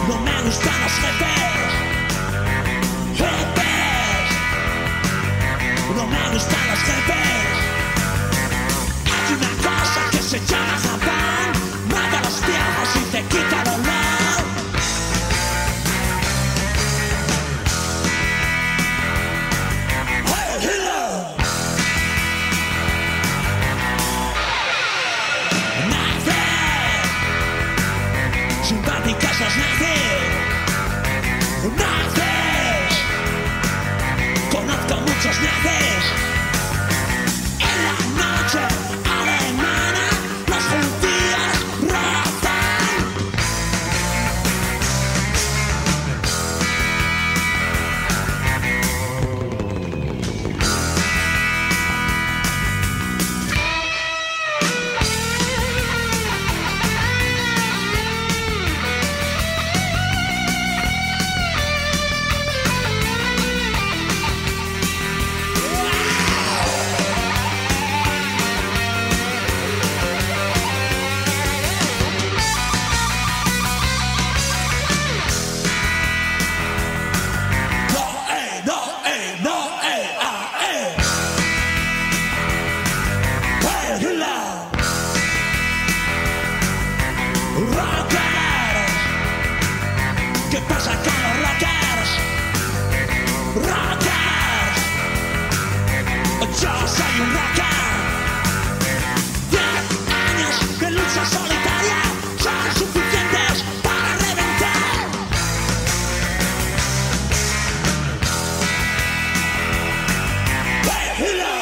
No me gustan los jefes, jefes. No me gustan los jefes. Hay una cosa que se llama Japón, mata a los viejos y te quita el olor. ¡Hey, Hitler! Nazis, simpáticos los nazis. Nazis, conozco muchos nazis. En la noche alemana los judíos rozan. Rockers, ¿qué pasa con los rockers? Rockers, yo soy un rocker. 10 años de lucha solitaria son suficientes para reventar. Hey, Hitler.